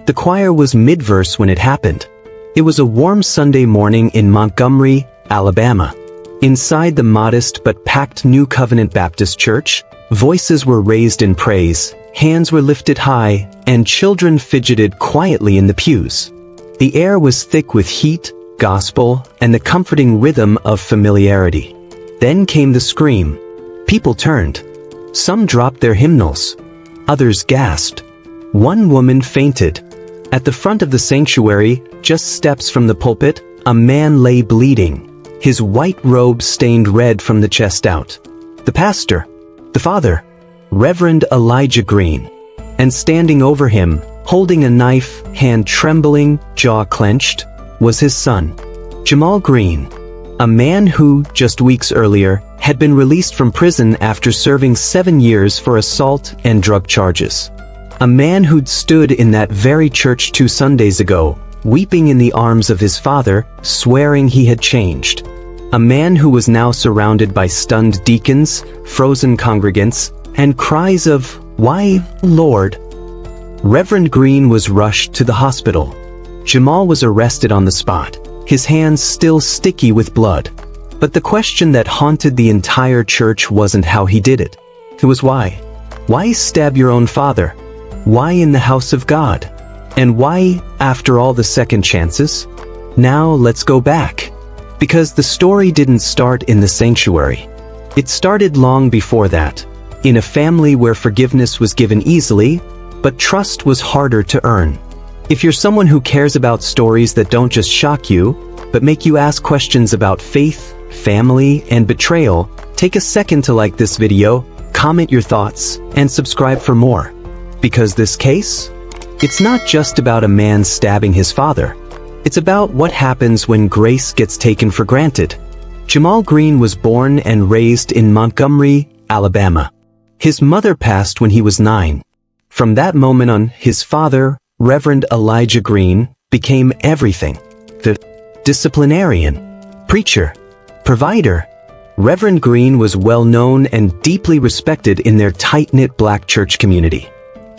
The choir was mid-verse when it happened. It was a warm Sunday morning in Montgomery, Alabama. Inside the modest but packed New Covenant Baptist Church, voices were raised in praise, hands were lifted high, and children fidgeted quietly in the pews. The air was thick with heat, gospel, and the comforting rhythm of familiarity. Then came the scream. People turned. Some dropped their hymnals. Others gasped. One woman fainted. At the front of the sanctuary, just steps from the pulpit, a man lay bleeding, his white robe stained red from the chest out. The pastor, the father, Reverend Elijah Green, and standing over him, holding a knife, hand trembling, jaw clenched, was his son, Jamal Green, a man who, just weeks earlier, had been released from prison after serving 7 years for assault and drug charges. A man who'd stood in that very church 2 Sundays ago, weeping in the arms of his father, swearing he had changed. A man who was now surrounded by stunned deacons, frozen congregants, and cries of, "Why, Lord?" Reverend Green was rushed to the hospital. Jamal was arrested on the spot, his hands still sticky with blood. But the question that haunted the entire church wasn't how he did it. It was why. Why stab your own father? Why in the house of God? And why, after all the second chances? Now let's go back. Because the story didn't start in the sanctuary. It started long before that, in a family where forgiveness was given easily, but trust was harder to earn. If you're someone who cares about stories that don't just shock you, but make you ask questions about faith, family, and betrayal, take a second to like this video, comment your thoughts, and subscribe for more. Because this case? It's not just about a man stabbing his father. It's about what happens when grace gets taken for granted. Jamal Green was born and raised in Montgomery, Alabama. His mother passed when he was 9. From that moment on, his father, Reverend Elijah Green, became everything. The disciplinarian, preacher, provider. Reverend Green was well known and deeply respected in their tight-knit black church community.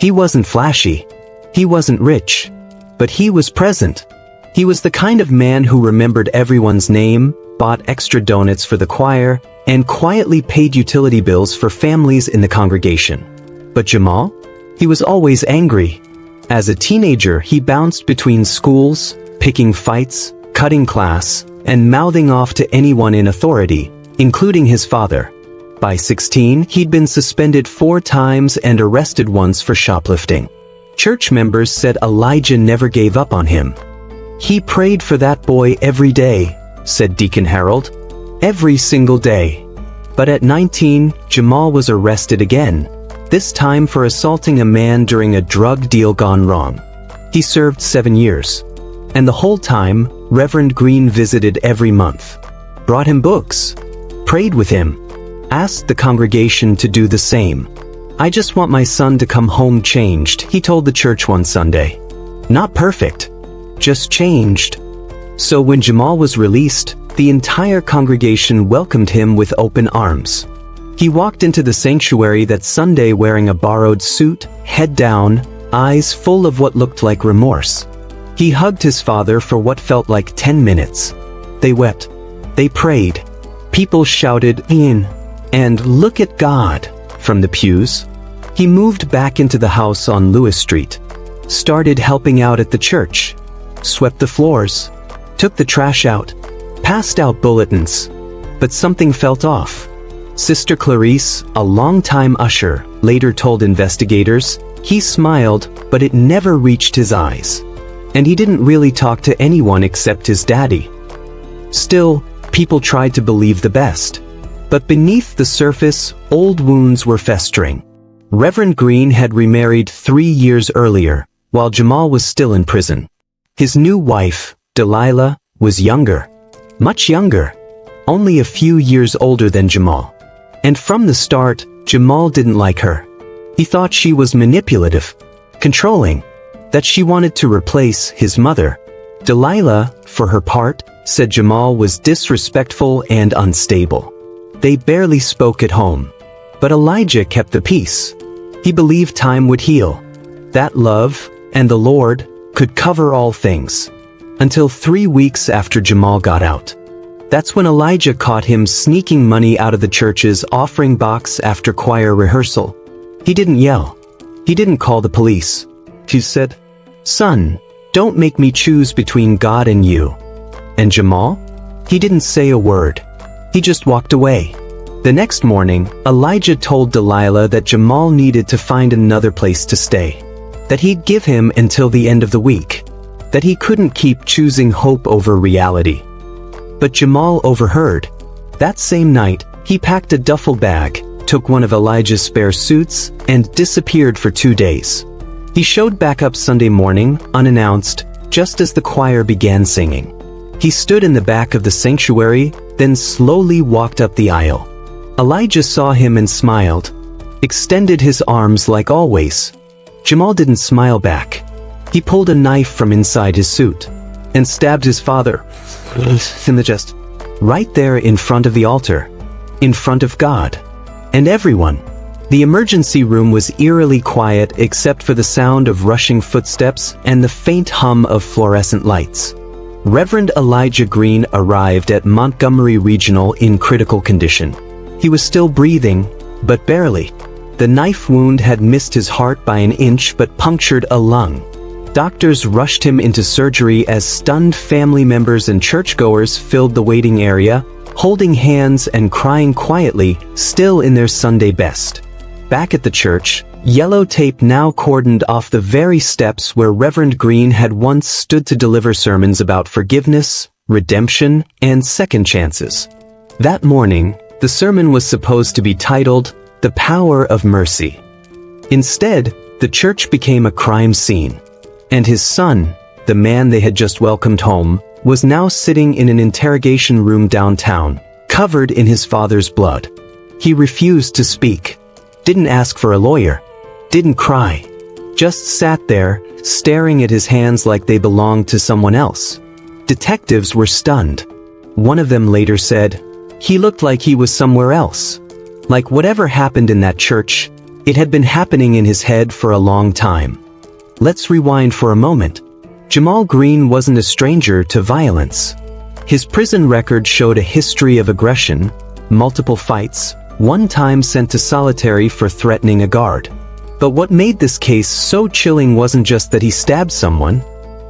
He wasn't flashy. He wasn't rich. But he was present. He was the kind of man who remembered everyone's name, bought extra donuts for the choir, and quietly paid utility bills for families in the congregation. But Jamal? He was always angry. As a teenager, he bounced between schools, picking fights, cutting class, and mouthing off to anyone in authority, including his father. By 16, he'd been suspended 4 times and arrested once for shoplifting. Church members said Elijah never gave up on him. "He prayed for that boy every day," said Deacon Harold. "Every single day." But at 19, Jamal was arrested again, this time for assaulting a man during a drug deal gone wrong. He served 7 years. And the whole time, Reverend Green visited every month, brought him books, prayed with him, asked the congregation to do the same. "I just want my son to come home changed," he told the church one Sunday. Not perfect, just changed. So when Jamal was released, the entire congregation welcomed him with open arms. He walked into the sanctuary that Sunday wearing a borrowed suit, head down, eyes full of what looked like remorse. He hugged his father for what felt like 10 minutes. They wept. They prayed. People shouted, "In," and "Look at God," from the pews. He moved back into the house on Lewis Street, started helping out at the church, swept the floors, took the trash out, passed out bulletins. But something felt off. Sister Clarice, a longtime usher, later told investigators, he smiled, but it never reached his eyes. And he didn't really talk to anyone except his daddy. Still, people tried to believe the best. But beneath the surface, old wounds were festering. Reverend Green had remarried 3 years earlier, while Jamal was still in prison. His new wife, Delilah, was younger. Much younger. Only a few years older than Jamal. And from the start, Jamal didn't like her. He thought she was manipulative, controlling, that she wanted to replace his mother. Delilah, for her part, said Jamal was disrespectful and unstable. They barely spoke at home. But Elijah kept the peace. He believed time would heal. That love, and the Lord, could cover all things. Until 3 weeks after Jamal got out. That's when Elijah caught him sneaking money out of the church's offering box after choir rehearsal. He didn't yell. He didn't call the police. He said, "Son, don't make me choose between God and you." And Jamal? He didn't say a word. He just walked away. The next morning, Elijah told Delilah that Jamal needed to find another place to stay. That he'd give him until the end of the week. That he couldn't keep choosing hope over reality. But Jamal overheard. That same night, he packed a duffel bag, took one of Elijah's spare suits, and disappeared for 2 days. He showed back up Sunday morning, unannounced, just as the choir began singing. He stood in the back of the sanctuary, then slowly walked up the aisle. Elijah saw him and smiled, extended his arms like always. Jamal didn't smile back. He pulled a knife from inside his suit and stabbed his father in the chest, right there in front of the altar, in front of God and everyone. The emergency room was eerily quiet except for the sound of rushing footsteps and the faint hum of fluorescent lights. Reverend Elijah Green arrived at Montgomery Regional in critical condition. He was still breathing, but barely. The knife wound had missed his heart by an inch but punctured a lung. Doctors rushed him into surgery as stunned family members and churchgoers filled the waiting area, holding hands and crying quietly, still in their Sunday best. Back at the church, yellow tape now cordoned off the very steps where Reverend Green had once stood to deliver sermons about forgiveness, redemption, and second chances. That morning, the sermon was supposed to be titled, "The Power of Mercy." Instead, the church became a crime scene. And his son, the man they had just welcomed home, was now sitting in an interrogation room downtown, covered in his father's blood. He refused to speak, didn't ask for a lawyer, didn't cry, just sat there, staring at his hands like they belonged to someone else. Detectives were stunned. One of them later said, "He looked like he was somewhere else. Like whatever happened in that church, it had been happening in his head for a long time." Let's rewind for a moment. Jamal Green wasn't a stranger to violence. His prison record showed a history of aggression, multiple fights, one time sent to solitary for threatening a guard. But what made this case so chilling wasn't just that he stabbed someone,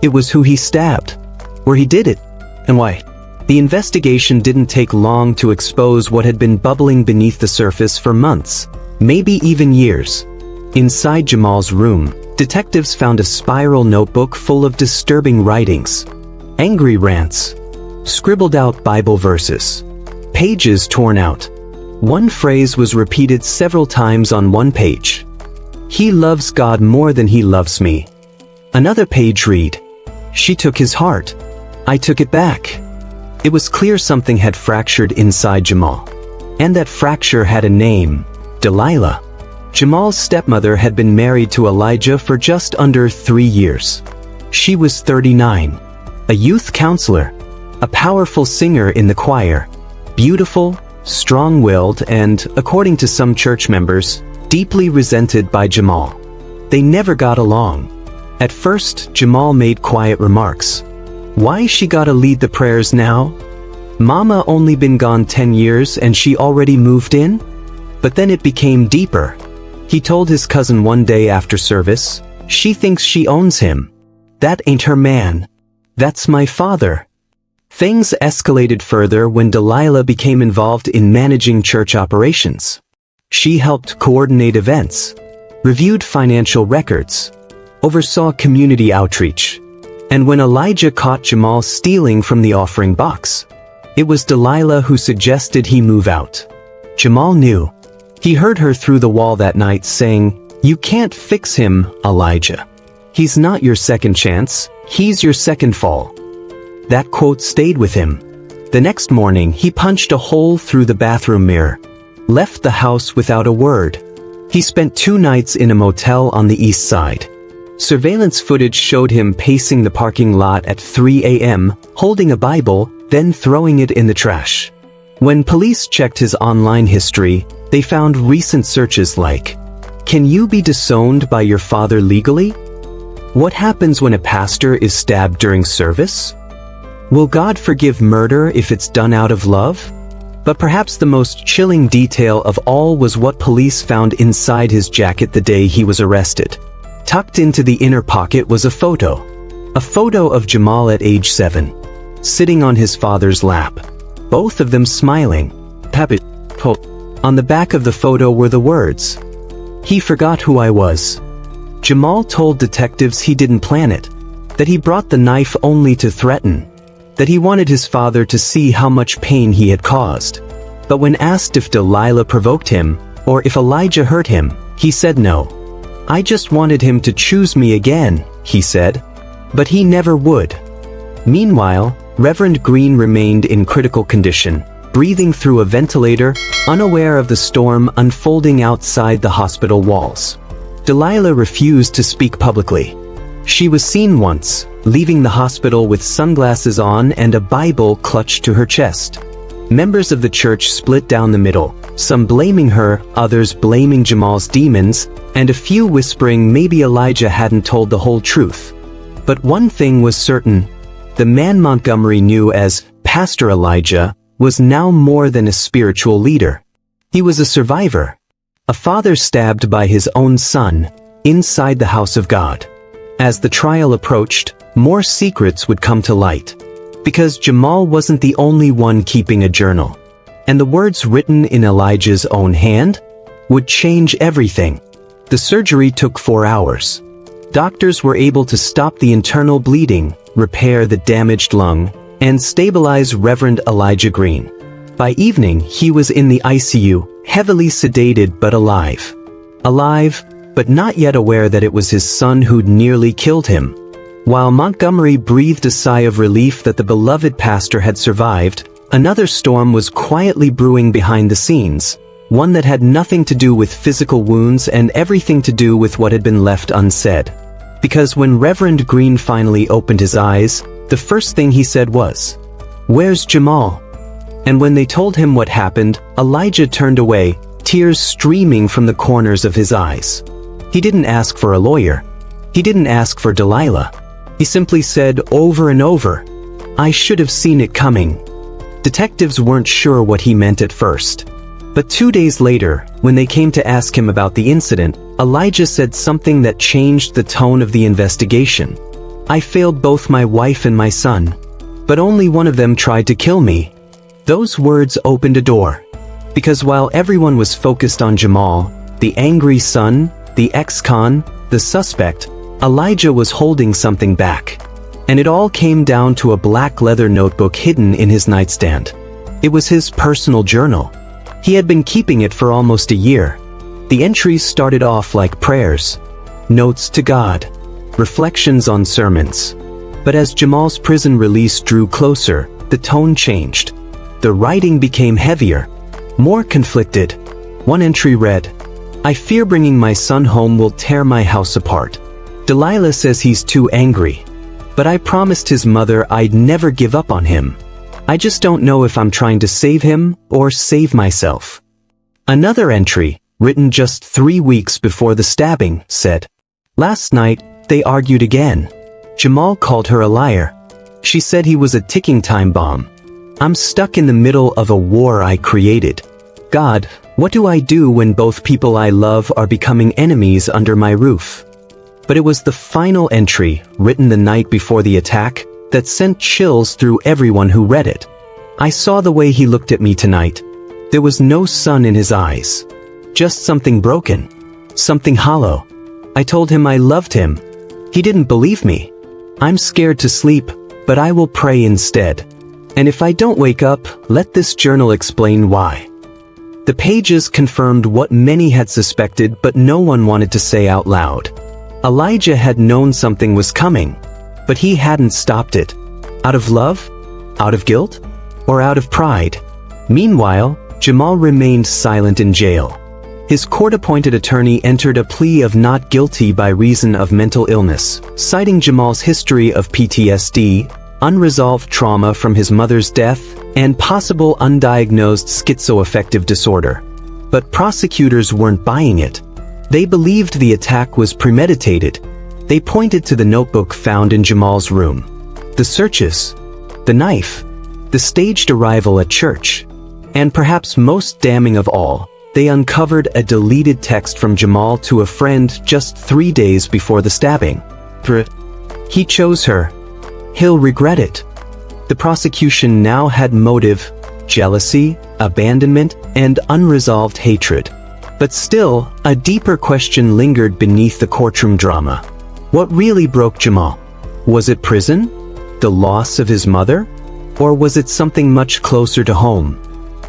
it was who he stabbed, where he did it, and why. The investigation didn't take long to expose what had been bubbling beneath the surface for months, maybe even years. Inside Jamal's room, detectives found a spiral notebook full of disturbing writings, angry rants, scribbled out Bible verses, pages torn out. One phrase was repeated several times on one page. "He loves God more than he loves me." Another page read, "She took his heart. I took it back." It was clear something had fractured inside Jamal. And that fracture had a name, Delilah. Jamal's stepmother had been married to Elijah for just under 3 years. She was 39, a youth counselor, a powerful singer in the choir, beautiful, strong-willed, and, according to some church members, deeply resented by Jamal. They never got along. At first, Jamal made quiet remarks. "Why she gotta lead the prayers now? Mama only been gone 10 years and she already moved in?" But then it became deeper. He told his cousin one day after service, "She thinks she owns him. That ain't her man. That's my father." Things escalated further when Delilah became involved in managing church operations. She helped coordinate events, reviewed financial records, oversaw community outreach. And when Elijah caught Jamal stealing from the offering box, it was Delilah who suggested he move out. Jamal knew. He heard her through the wall that night saying, "You can't fix him, Elijah. He's not your second chance, he's your second fall." That quote stayed with him. The next morning, he punched a hole through the bathroom mirror, left the house without a word. He spent 2 nights in a motel on the east side. Surveillance footage showed him pacing the parking lot at 3 a.m., holding a Bible, then throwing it in the trash. When police checked his online history, they found recent searches like, "Can you be disowned by your father legally?" What happens when a pastor is stabbed during service? Will God forgive murder if it's done out of love? But perhaps the most chilling detail of all was what police found inside his jacket the day he was arrested. Tucked into the inner pocket was a photo. A photo of Jamal at age 7, sitting on his father's lap, both of them smiling. On the back of the photo were the words, "He forgot who I was." Jamal told detectives he didn't plan it, that he brought the knife only to threaten, that he wanted his father to see how much pain he had caused. But when asked if Delilah provoked him, or if Elijah hurt him, he said no. "I just wanted him to choose me again," he said. But he never would. Meanwhile, Reverend Green remained in critical condition, breathing through a ventilator, unaware of the storm unfolding outside the hospital walls. Delilah refused to speak publicly. She was seen once, leaving the hospital with sunglasses on and a Bible clutched to her chest. Members of the church split down the middle, some blaming her, others blaming Jamal's demons, and a few whispering maybe Elijah hadn't told the whole truth. But one thing was certain: the man Montgomery knew as Pastor Elijah was now more than a spiritual leader. He was a survivor. A father stabbed by his own son, inside the house of God. As the trial approached, more secrets would come to light. Because Jamal wasn't the only one keeping a journal. And the words written in Elijah's own hand would change everything. The surgery took 4 hours. Doctors were able to stop the internal bleeding, repair the damaged lung, and stabilize Reverend Elijah Green. By evening, he was in the ICU, heavily sedated but alive. Alive, but not yet aware that it was his son who'd nearly killed him. While Montgomery breathed a sigh of relief that the beloved pastor had survived, another storm was quietly brewing behind the scenes, one that had nothing to do with physical wounds and everything to do with what had been left unsaid. Because when Reverend Green finally opened his eyes, the first thing he said was, "Where's Jamal?" And when they told him what happened, Elijah turned away, tears streaming from the corners of his eyes. He didn't ask for a lawyer. He didn't ask for Delilah. He simply said over and over, "I should have seen it coming." Detectives weren't sure what he meant at first. But 2 days later, when they came to ask him about the incident, Elijah said something that changed the tone of the investigation. "I failed both my wife and my son, but only one of them tried to kill me." Those words opened a door. Because while everyone was focused on Jamal, the angry son, the ex-con, the suspect, Elijah was holding something back. And it all came down to a black leather notebook hidden in his nightstand. It was his personal journal. He had been keeping it for almost a year. The entries started off like prayers, notes to God, reflections on sermons. But as Jamal's prison release drew closer, the tone changed. The writing became heavier, more conflicted. One entry read, "I fear bringing my son home will tear my house apart. Delilah says he's too angry. But I promised his mother I'd never give up on him. I just don't know if I'm trying to save him or save myself." Another entry, written just 3 weeks before the stabbing, said, "Last night, they argued again. Jamal called her a liar. She said he was a ticking time bomb. I'm stuck in the middle of a war I created. God, what do I do when both people I love are becoming enemies under my roof?" But it was the final entry, written the night before the attack, that sent chills through everyone who read it. "I saw the way he looked at me tonight. There was no sun in his eyes. Just something broken. Something hollow. I told him I loved him. He didn't believe me. I'm scared to sleep, but I will pray instead. And if I don't wake up, let this journal explain why." The pages confirmed what many had suspected but no one wanted to say out loud. Elijah had known something was coming, but he hadn't stopped it. Out of love? Out of guilt? Or out of pride? Meanwhile, Jamal remained silent in jail. His court-appointed attorney entered a plea of not guilty by reason of mental illness, citing Jamal's history of PTSD, unresolved trauma from his mother's death, and possible undiagnosed schizoaffective disorder. But prosecutors weren't buying it. They believed the attack was premeditated. They pointed to the notebook found in Jamal's room. The searches, the knife, the staged arrival at church, and perhaps most damning of all, they uncovered a deleted text from Jamal to a friend just 3 days before the stabbing. He chose her. He'll regret it. The prosecution now had motive, jealousy, abandonment, and unresolved hatred. But still, a deeper question lingered beneath the courtroom drama. What really broke Jamal? Was it prison? The loss of his mother? Or was it something much closer to home?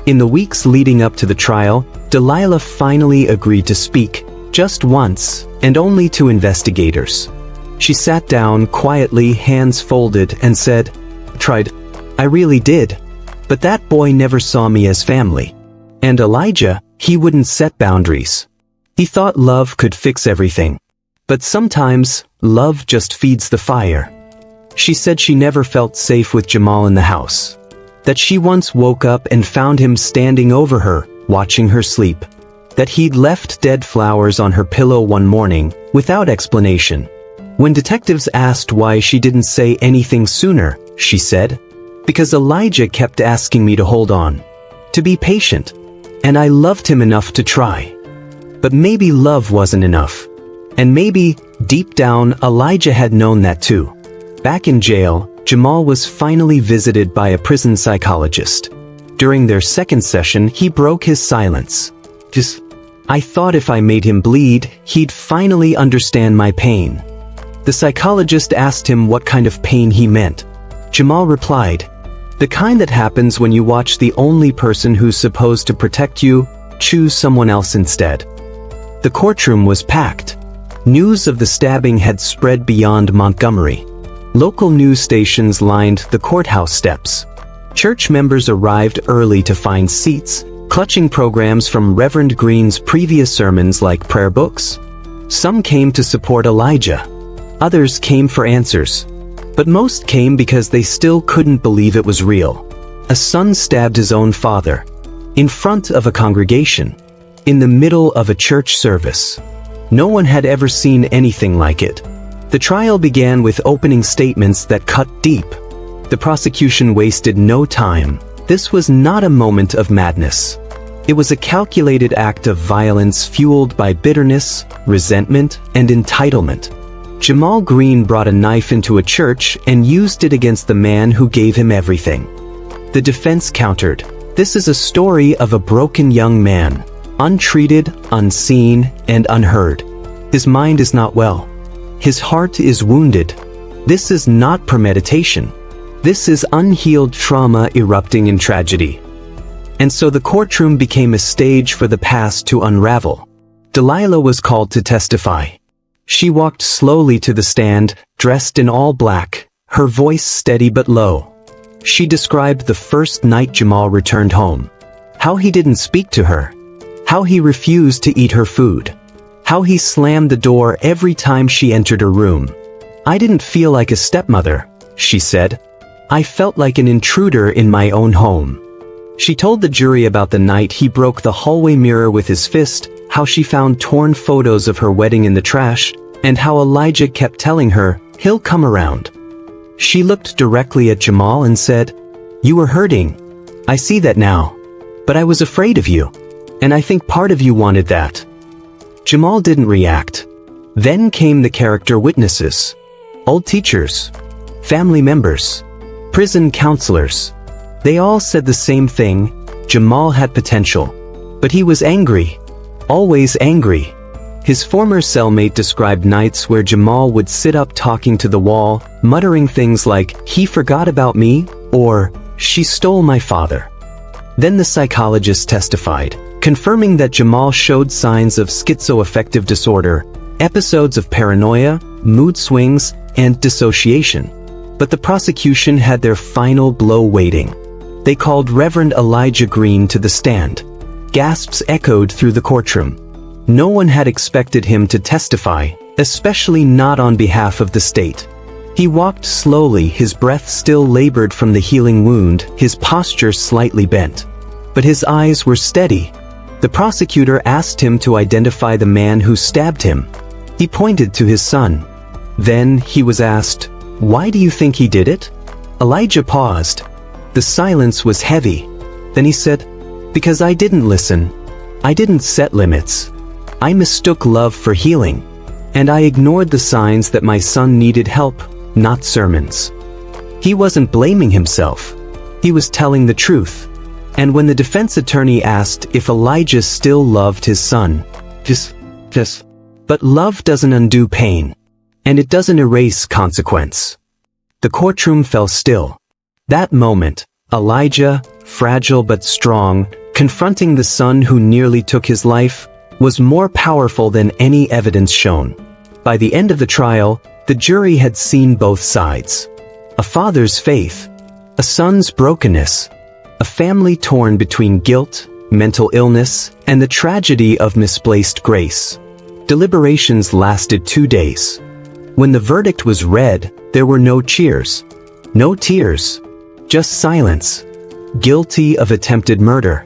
In the weeks leading up to the trial, Delilah finally agreed to speak, just once, and only to investigators. She sat down quietly, hands folded, and said, I really did. But that boy never saw me as family. And Elijah, he wouldn't set boundaries. He thought love could fix everything. But sometimes, love just feeds the fire. She said she never felt safe with Jamal in the house. That she once woke up and found him standing over her, watching her sleep. That he'd left dead flowers on her pillow one morning, without explanation. When detectives asked why she didn't say anything sooner, she said, "Because Elijah kept asking me to hold on. To be patient. And I loved him enough to try." But maybe love wasn't enough. And maybe, deep down, Elijah had known that too. Back in jail, Jamal was finally visited by a prison psychologist. During their second session, he broke his silence. I thought if I made him bleed, he'd finally understand my pain. The psychologist asked him what kind of pain he meant. Jamal replied, "The kind that happens when you watch the only person who's supposed to protect you choose someone else instead." The courtroom was packed. News of the stabbing had spread beyond Montgomery. Local news stations lined the courthouse steps. Church members arrived early to find seats, clutching programs from Reverend Green's previous sermons like prayer books. Some came to support Elijah. Others came for answers. But most came because they still couldn't believe it was real. A son stabbed his own father. In front of a congregation. In the middle of a church service. No one had ever seen anything like it. The trial began with opening statements that cut deep. The prosecution wasted no time. This was not a moment of madness. It was a calculated act of violence fueled by bitterness, resentment, and entitlement. Jamal Green brought a knife into a church and used it against the man who gave him everything. The defense countered, "This is a story of a broken young man, untreated, unseen, and unheard. His mind is not well. His heart is wounded. This is not premeditation. This is unhealed trauma erupting in tragedy." And so the courtroom became a stage for the past to unravel. Delilah was called to testify. She walked slowly to the stand, dressed in all black, her voice steady but low. She described the first night Jamal returned home. How he didn't speak to her. How he refused to eat her food. How he slammed the door every time she entered her room. "I didn't feel like a stepmother," she said. "I felt like an intruder in my own home." She told the jury about the night he broke the hallway mirror with his fist, how she found torn photos of her wedding in the trash, and how Elijah kept telling her, "He'll come around." She looked directly at Jamal and said, "You were hurting. I see that now. But I was afraid of you. And I think part of you wanted that." Jamal didn't react. Then came the character witnesses. Old teachers. Family members. Prison counselors. They all said the same thing: Jamal had potential. But he was angry. Always angry. His former cellmate described nights where Jamal would sit up talking to the wall, muttering things like, "He forgot about me," or, "She stole my father." Then the psychologist testified, confirming that Jamal showed signs of schizoaffective disorder, episodes of paranoia, mood swings, and dissociation. But the prosecution had their final blow waiting. They called Reverend Elijah Green to the stand. Gasps echoed through the courtroom. No one had expected him to testify, especially not on behalf of the state. He walked slowly, his breath still labored from the healing wound, his posture slightly bent. But his eyes were steady. The prosecutor asked him to identify the man who stabbed him. He pointed to his son. Then he was asked, "Why do you think he did it?" Elijah paused. The silence was heavy. Then he said, "Because I didn't listen. I didn't set limits. I mistook love for healing. And I ignored the signs that my son needed help, not sermons." He wasn't blaming himself. He was telling the truth. And when the defense attorney asked if Elijah still loved his son, just. But love doesn't undo pain. And it doesn't erase consequence. The courtroom fell still. That moment, Elijah, fragile but strong, confronting the son who nearly took his life, was more powerful than any evidence shown. By the end of the trial, the jury had seen both sides. A father's faith, a son's brokenness, a family torn between guilt, mental illness, and the tragedy of misplaced grace. Deliberations lasted 2 days. When the verdict was read, there were no cheers, no tears, just silence. Guilty of attempted murder,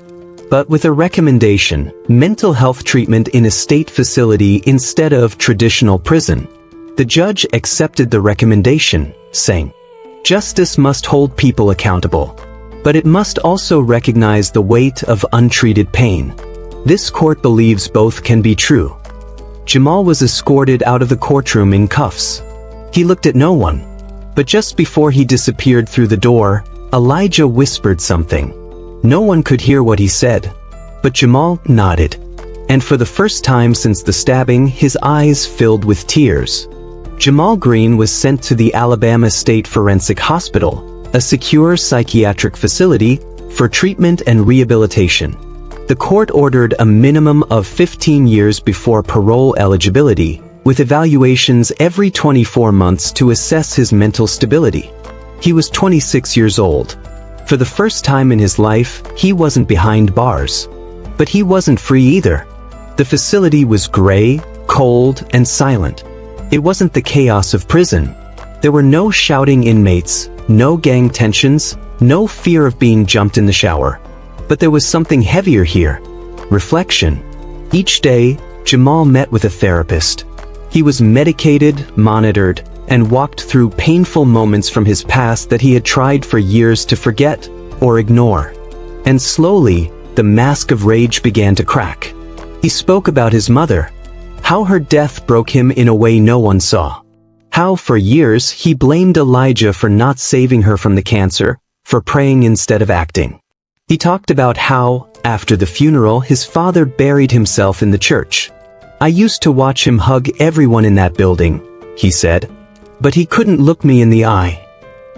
but with a recommendation: mental health treatment in a state facility instead of traditional prison. The judge accepted the recommendation, saying, "Justice must hold people accountable, but it must also recognize the weight of untreated pain." This court believes both can be true. Jamal was escorted out of the courtroom in cuffs. He looked at no one. But just before he disappeared through the door, Elijah whispered something. No one could hear what he said, but Jamal nodded. And for the first time since the stabbing, his eyes filled with tears. Jamal Green was sent to the Alabama State Forensic Hospital, a secure psychiatric facility, for treatment and rehabilitation. The court ordered a minimum of 15 years before parole eligibility, with evaluations every 24 months to assess his mental stability. He was 26 years old. For the first time in his life, he wasn't behind bars. But he wasn't free either. The facility was gray, cold, and silent. It wasn't the chaos of prison. There were no shouting inmates, no gang tensions, no fear of being jumped in the shower. But there was something heavier here: reflection. Each day, Jamal met with a therapist. He was medicated, monitored, and walked through painful moments from his past that he had tried for years to forget or ignore. And slowly, the mask of rage began to crack. He spoke about his mother, how her death broke him in a way no one saw. How for years he blamed Elijah for not saving her from the cancer, for praying instead of acting. He talked about how, after the funeral, his father buried himself in the church. "I used to watch him hug everyone in that building," he said, "but he couldn't look me in the eye.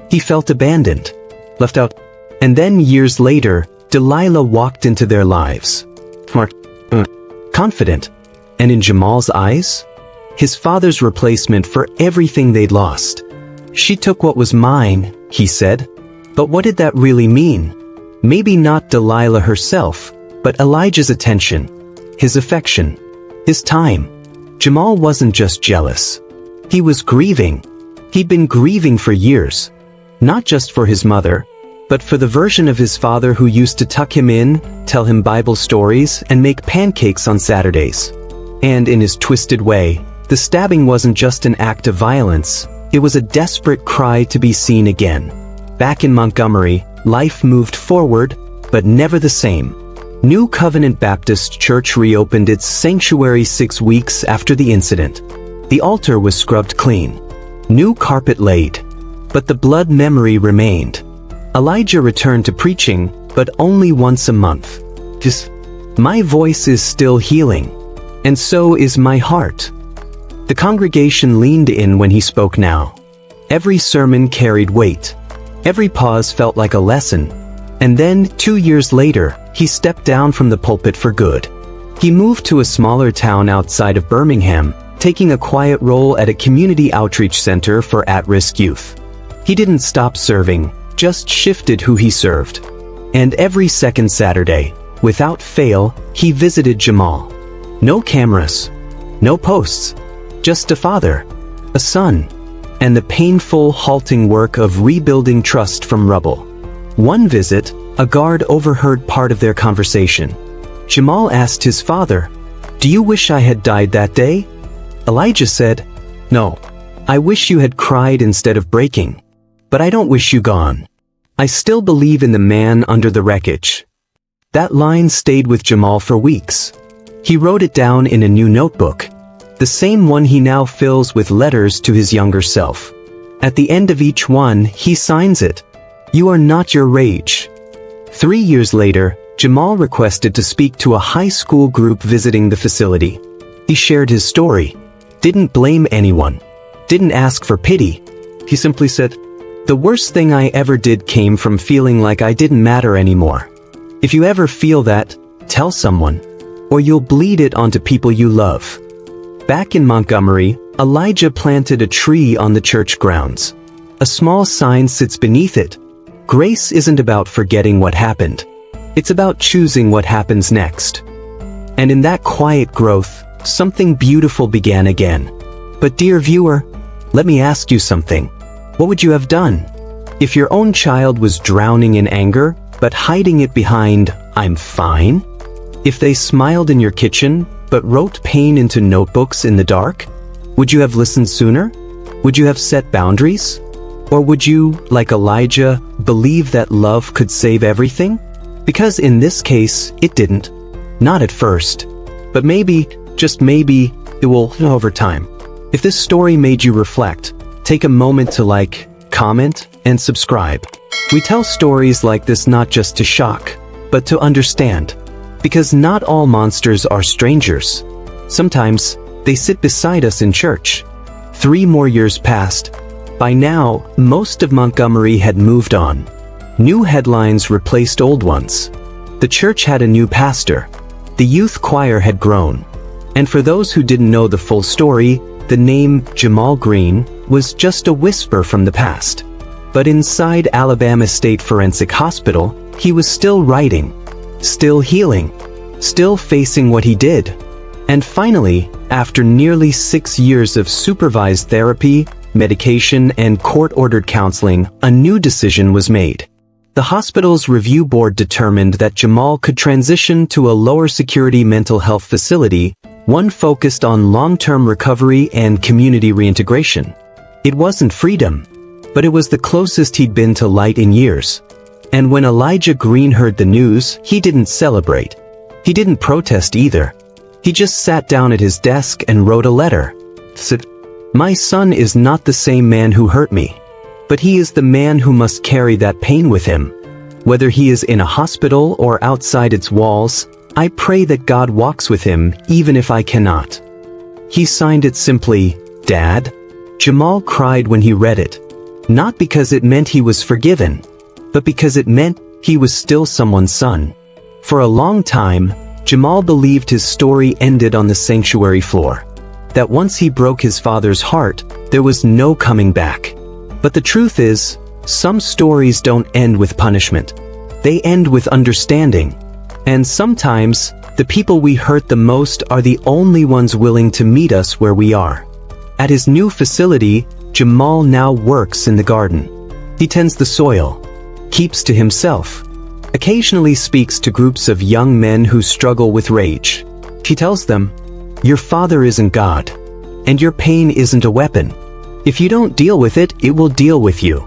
He felt abandoned, left out." And then years later, Delilah walked into their lives. Smart, confident, and in Jamal's eyes, his father's replacement for everything they'd lost. "She took what was mine," he said. But what did that really mean? Maybe not Delilah herself, but Elijah's attention, his affection, his time. Jamal wasn't just jealous. He was grieving. He'd been grieving for years. Not just for his mother, but for the version of his father who used to tuck him in, tell him Bible stories, and make pancakes on Saturdays. And in his twisted way, the stabbing wasn't just an act of violence. It was a desperate cry to be seen again. Back in Montgomery, life moved forward, but never the same. New Covenant Baptist Church reopened its sanctuary 6 weeks after the incident. The altar was scrubbed clean. New carpet laid. But the blood memory remained. Elijah returned to preaching, but only once a month. My voice is still healing. And so is my heart. The congregation leaned in when he spoke now. Every sermon carried weight. Every pause felt like a lesson. And then, 2 years later, he stepped down from the pulpit for good. He moved to a smaller town outside of Birmingham, taking a quiet role at a community outreach center for at-risk youth. He didn't stop serving, just shifted who he served. And every second Saturday, without fail, he visited Jamal. No cameras, no posts, just a father, a son, and the painful, halting work of rebuilding trust from rubble. One visit, a guard overheard part of their conversation. Jamal asked his father, "Do you wish I had died that day?" Elijah said, "No, I wish you had cried instead of breaking. But I don't wish you gone. I still believe in the man under the wreckage." That line stayed with Jamal for weeks. He wrote it down in a new notebook, the same one he now fills with letters to his younger self. At the end of each one, he signs it, "You are not your rage." 3 years later, Jamal requested to speak to a high school group visiting the facility. He shared his story, didn't blame anyone, didn't ask for pity. He simply said, "The worst thing I ever did came from feeling like I didn't matter anymore. If you ever feel that, tell someone, or you'll bleed it onto people you love." Back in Montgomery, Elijah planted a tree on the church grounds. A small sign sits beneath it. Grace isn't about forgetting what happened. It's about choosing what happens next. And in that quiet growth, something beautiful began again. But dear viewer, let me ask you something. What would you have done? If your own child was drowning in anger, but hiding it behind, "I'm fine"? If they smiled in your kitchen, but wrote pain into notebooks in the dark? Would you have listened sooner? Would you have set boundaries? Or would you, like Elijah, believe that love could save everything? Because in this case, it didn't. Not at first. But maybe, just maybe, it will over time. If this story made you reflect, take a moment to like, comment, and subscribe. We tell stories like this not just to shock, but to understand. Because not all monsters are strangers. Sometimes, they sit beside us in church. 3 more years passed. By now, most of Montgomery had moved on. New headlines replaced old ones. The church had a new pastor. The youth choir had grown. And for those who didn't know the full story, the name Jamal Green was just a whisper from the past. But inside Alabama State Forensic Hospital, he was still writing, still healing, still facing what he did. And finally, after nearly 6 years of supervised therapy, medication, and court-ordered counseling, a new decision was made. The hospital's review board determined that Jamal could transition to a lower-security mental health facility, one focused on long-term recovery and community reintegration. It wasn't freedom, but it was the closest he'd been to light in years. And when Elijah Green heard the news, he didn't celebrate. He didn't protest either. He just sat down at his desk and wrote a letter. Said, "My son is not the same man who hurt me, but he is the man who must carry that pain with him. Whether he is in a hospital or outside its walls, I pray that God walks with him even if I cannot." He signed it simply, "Dad." Jamal cried when he read it. Not because it meant he was forgiven, but because it meant he was still someone's son. For a long time, Jamal believed his story ended on the sanctuary floor. That once he broke his father's heart, there was no coming back. But the truth is, some stories don't end with punishment. They end with understanding. And sometimes, the people we hurt the most are the only ones willing to meet us where we are. At his new facility, Jamal now works in the garden. He tends the soil, keeps to himself, occasionally speaks to groups of young men who struggle with rage. He tells them, "Your father isn't God, and your pain isn't a weapon. If you don't deal with it, it will deal with you."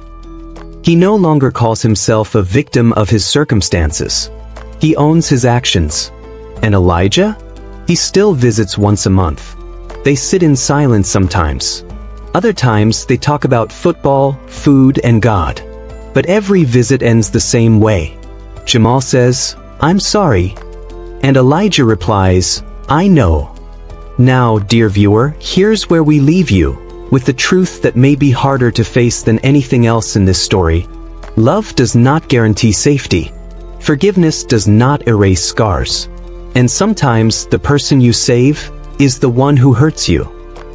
He no longer calls himself a victim of his circumstances. He owns his actions. And Elijah? He still visits once a month. They sit in silence sometimes. Other times, they talk about football, food, and God. But every visit ends the same way. Jamal says, "I'm sorry." And Elijah replies, "I know." Now, dear viewer, here's where we leave you, with the truth that may be harder to face than anything else in this story. Love does not guarantee safety. Forgiveness does not erase scars. And sometimes, the person you save is the one who hurts you.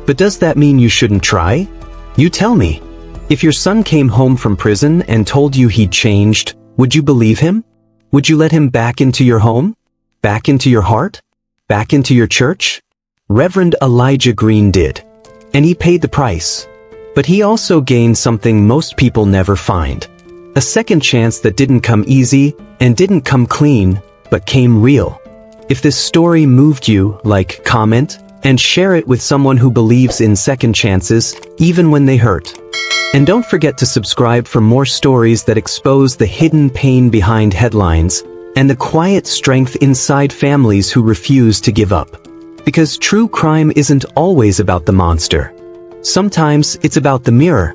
But does that mean you shouldn't try? You tell me. If your son came home from prison and told you he'd changed, would you believe him? Would you let him back into your home? Back into your heart? Back into your church? Reverend Elijah Green did. And he paid the price. But he also gained something most people never find. A second chance that didn't come easy and didn't come clean, but came real. If this story moved you, like, comment, and share it with someone who believes in second chances, even when they hurt. And don't forget to subscribe for more stories that expose the hidden pain behind headlines and the quiet strength inside families who refuse to give up. Because true crime isn't always about the monster. Sometimes it's about the mirror,